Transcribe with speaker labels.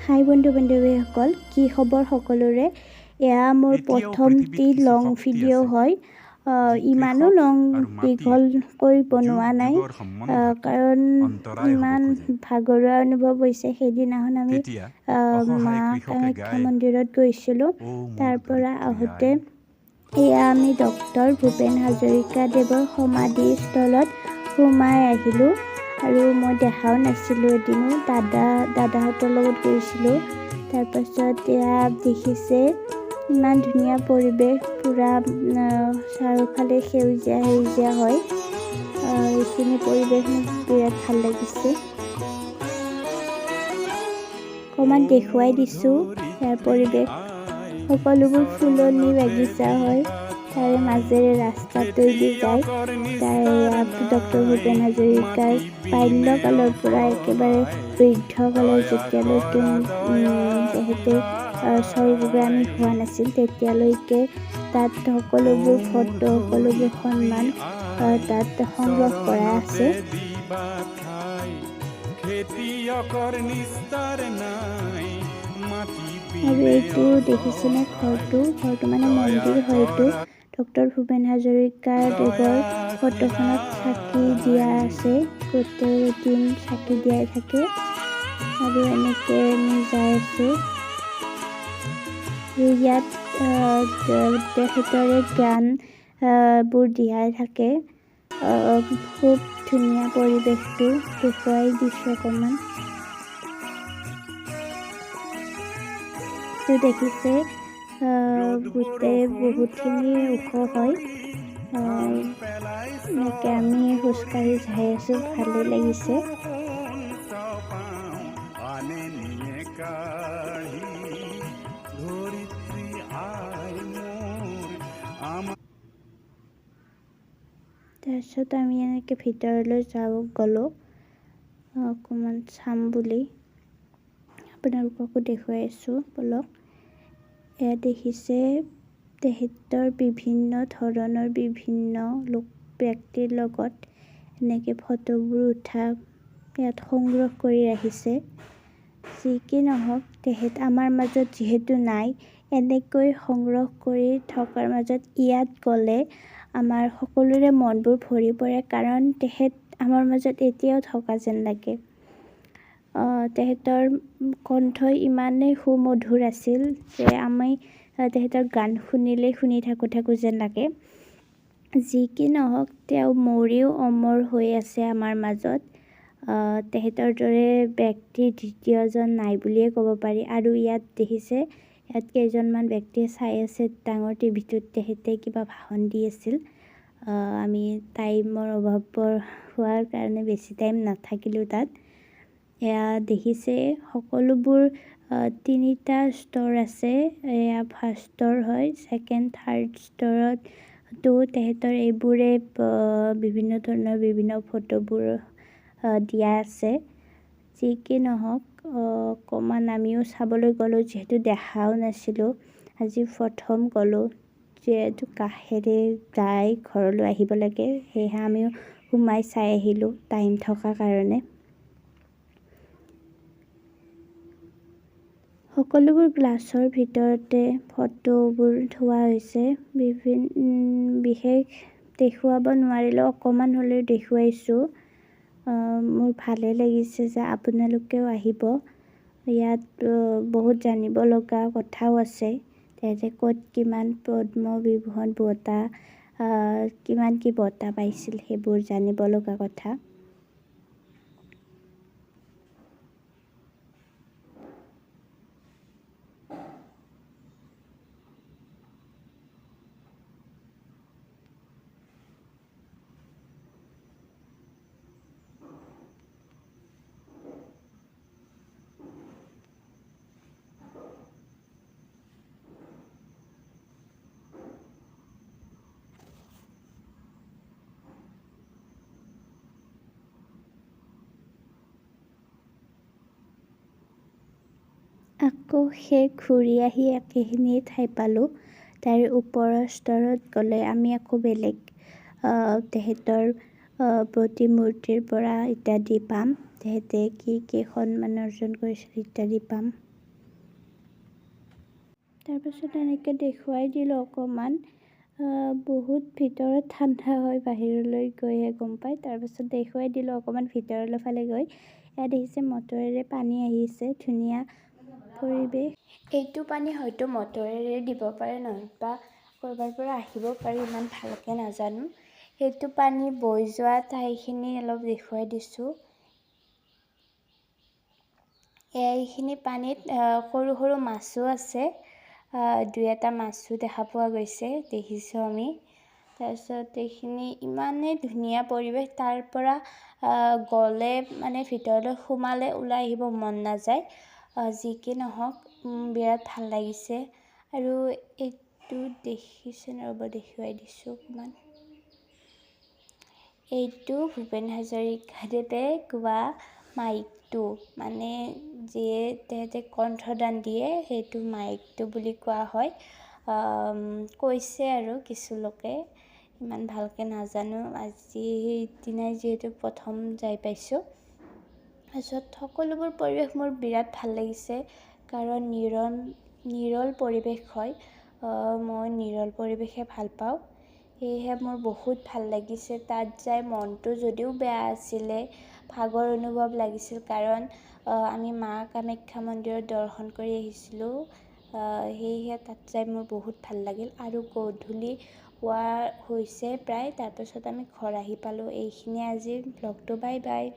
Speaker 1: হাই বন্ধু-বান্ধৱীসকল, কি খবৰ সকলোৰে? এয়া মোৰ প্ৰথমটি লং ভিডিঅ' হয়। ইমানো দীঘলকৈ বনোৱা নাই, কাৰণ ইমান ভাগৰুৱা অনুভৱ হৈছে। সেইদিনাখন আমি মা কামাখ্যা মন্দিৰত গৈছিলোঁ। তাৰ পৰা আহোঁতে এয়া আমি ডক্টৰ ভূপেন হাজৰিকাদেৱৰ সমাধিস্থলত সোমাই আহিলোঁ। আৰু মই দেখাও নাছিলোঁ এদিনো, দাদাহঁতৰ লগত গৈছিলোঁ। তাৰপাছত এয়া দেখিছে ইমান ধুনীয়া পৰিৱেশ, পূৰা চাৰিওফালে সেউজীয়া হয়। এইখিনি পৰিৱেশ মোক বিৰাট ভাল লাগিছে। অকণমান দেখুৱাই দিছোঁ ইয়াৰ পৰিৱেশ। সকলোবোৰ ফুলনি বাগিচা হয়, তাৰে মাজেৰে ৰাস্তাটোৱেদি যায়। ডক্টৰ ভূপেন হাজৰিকাৰ বাল্যকালৰ পৰা একেবাৰে বৃদ্ধকালৰ যেতিয়ালৈকে তেখেতে স্বৰ্গগামী হোৱা নাছিল, তেতিয়ালৈকে তাত সকলোবোৰ ফটো, সকলোবোৰ সন্মান তাত সংগ্ৰহ কৰা আছে। আৰু এইটো দেখিছেনে, ঘৰটো মানে মন্দিৰ হয়তো। ডক্টৰ ভূপেন হাজৰিকাদেৱৰ ফটোখনত চাকি দিয়া আছে, গোটেই দিন চাকি দিয়াই থাকে। আৰু এনেকৈ আমি যাই আছোঁ। ইয়াত তেখেতৰে গানবোৰ দিয়াই থাকে। খুব ধুনীয়া পৰিৱেশটো দেখুৱাই দিছোঁ অকণমান। এইটো দেখিছে, গোটেই বহুতখিনি ওখ হয়। এনেকৈ আমি খোজকাঢ়ি যাই আছোঁ, ভালেই লাগিছে। তাৰপিছত আমি এনেকৈ ভিতৰলৈ গ'লোঁ, অকণমান চাম বুলি। আপোনালোককো দেখুৱাই আছোঁ বলক। এয়া দেখিছে, তেখেতৰ বিভিন্ন ধৰণৰ বিভিন্ন ব্যক্তিৰ লগত এনেকৈ ফটোবোৰ উঠা ইয়াত সংগ্ৰহ কৰি ৰাখিছে। যি কি নহওক, তেখেত আমাৰ মাজত যিহেতু নাই, এনেকৈ সংগ্ৰহ কৰি থকাৰ মাজত ইয়াত গ'লে আমাৰ সকলোৰে মনবোৰ ভৰি পৰে, কাৰণ তেখেত আমাৰ মাজত এতিয়াও থকা যেন লাগে। তেখেতৰ কণ্ঠ ইমানেই সুমধুৰ আছিল যে আমি তেখেতৰ গান শুনিলেই শুনি থাকোঁ যেন লাগে। যি কি নহওক, তেওঁ মৰিও অমৰ হৈ আছে আমাৰ মাজত। তেখেতৰ দৰে ব্যক্তি দ্বিতীয়জন নাই বুলিয়ে ক'ব পাৰি। আৰু ইয়াত দেখিছে, ইয়াত কেইজনমান ব্যক্তিয়ে চাই আছে ডাঙৰ টিভিটোত। তেখেতে কিবা ভাষণ দি আছিল। আমি টাইমৰ অভাৱ হোৱাৰ কাৰণে বেছি টাইম নাথাকিলোঁ তাত। এয়া দেখিছে, সকলোবোৰ 3টা ষ্ট'ৰ আছে। এয়া ফাৰ্ষ্ট ষ্ট'ৰ হয়, ছেকেণ্ড থাৰ্ড ষ্ট'ৰতো তেখেতৰ এইবোৰে বিভিন্ন ধৰণৰ বিভিন্ন ফটোবোৰ দিয়া আছে। যি কি নহওক, অকণমান আমিও চাবলৈ গ'লোঁ, যিহেতু দেখাও নাছিলোঁ। আজি প্ৰথম গ'লোঁ, যিহেতু কাষেৰে যাই ঘৰলৈ আহিব লাগে, সেয়েহে আমিও সোমাই চাই আহিলোঁ টাইম থকাৰ কাৰণে। সকলোবোৰ গ্লাছৰ ভিতৰতে ফটোবোৰ থোৱা হৈছে। বিশেষ দেখুৱাব নোৱাৰিলেও অকণমান হ'লেও দেখুৱাইছোঁ। মোৰ ভালেই লাগিছে যে আপোনালোকেও আহিব। ইয়াত বহুত জানিব লগা কথাও আছে। তেখেতে ক'ত কিমান পদ্মবিভূষণ বঁটা, কিমান কি বঁটা পাইছিল, সেইবোৰ জানিব লগা কথা। আকৌ ঘূৰি আহি একেখিনি ঠাই পালোঁ। তাৰ ওপৰৰ স্তৰত গ'লে আমি আকৌ বেলেগ তেখেতৰ প্ৰতিমূৰ্তিৰ পৰা ইত্যাদি পাম। তেখেতে কি সন্মান অৰ্জন কৰিছিল ইত্যাদি পাম। তাৰপাছত এনেকৈ দেখুৱাই দিলোঁ অকণমান। বহুত ভিতৰত ঠাণ্ডা হয়, বাহিৰলৈ গৈহে গম পায়। তাৰপাছত দেখুৱাই দিলোঁ অকণমান ভিতৰলৈ ফালে গৈ। ইয়াত দেখিছে মটৰেৰে পানী আহিছে, ধুনীয়া পৰিৱেশ। এইটো পানী হয়তো মটৰেৰে দিব পাৰে, নহয়বা ক'ৰবাৰ পৰা আহিব পাৰে, ইমান ভালকৈ নাজানো। সেইটো পানী বৈ যোৱা ঠাইখিনি অলপ দেখুৱাই দিছোঁ। এইখিনি পানীত সৰু সৰু মাছো আছে, 2-এটা মাছো দেখা পোৱা গৈছে, দেখিছোঁ আমি। তাৰপিছত এইখিনি ইমানেই ধুনীয়া পৰিৱেশ, তাৰ পৰা গ'লে মানে ভিতৰলৈ সোমালে ওলাই আহিব মন নাযায়। যি কি নহওক বিৰাট ভাল লাগিছে। আৰু এইটো দেখিছে ৰ'ব, দেখুৱাই দিছোঁ অকণমান। এইটো ভূপেন হাজৰিকাদেৱে গোৱা মাইকটো, মানে যিয়ে তেহেঁতে কণ্ঠদান দিয়ে, সেইটো মাইকটো বুলি কোৱা হয়। কৈছে আৰু কিছু লোকে, ইমান ভালকৈ নাজানো, আজি সেইদিনাই যিহেতু প্ৰথম যাই পাইছোঁ। তাৰপিছত সকলোবোৰ পৰিৱেশ মোৰ বিৰাট ভাল লাগিছে, কাৰণ নিৰল পৰিৱেশ হয়। মই নিৰল পৰিৱেশে ভাল পাওঁ, সেয়েহে মোৰ বহুত ভাল লাগিছে। তাত যাই মনটো যদিও বেয়া আছিলে, ভাগৰ অনুভৱ লাগিছিল, কাৰণ আমি মা কামাখ্যা মন্দিৰত দৰ্শন কৰি আহিছিলোঁ। সেয়েহে তাত যাই মোৰ বহুত ভাল লাগিল। আৰু গধূলি হোৱা হৈছে প্ৰায়, তাৰপাছত আমি ঘৰ আহি পালোঁ। এইখিনিয়ে আজিৰ ব্লগটো, বাই বাই।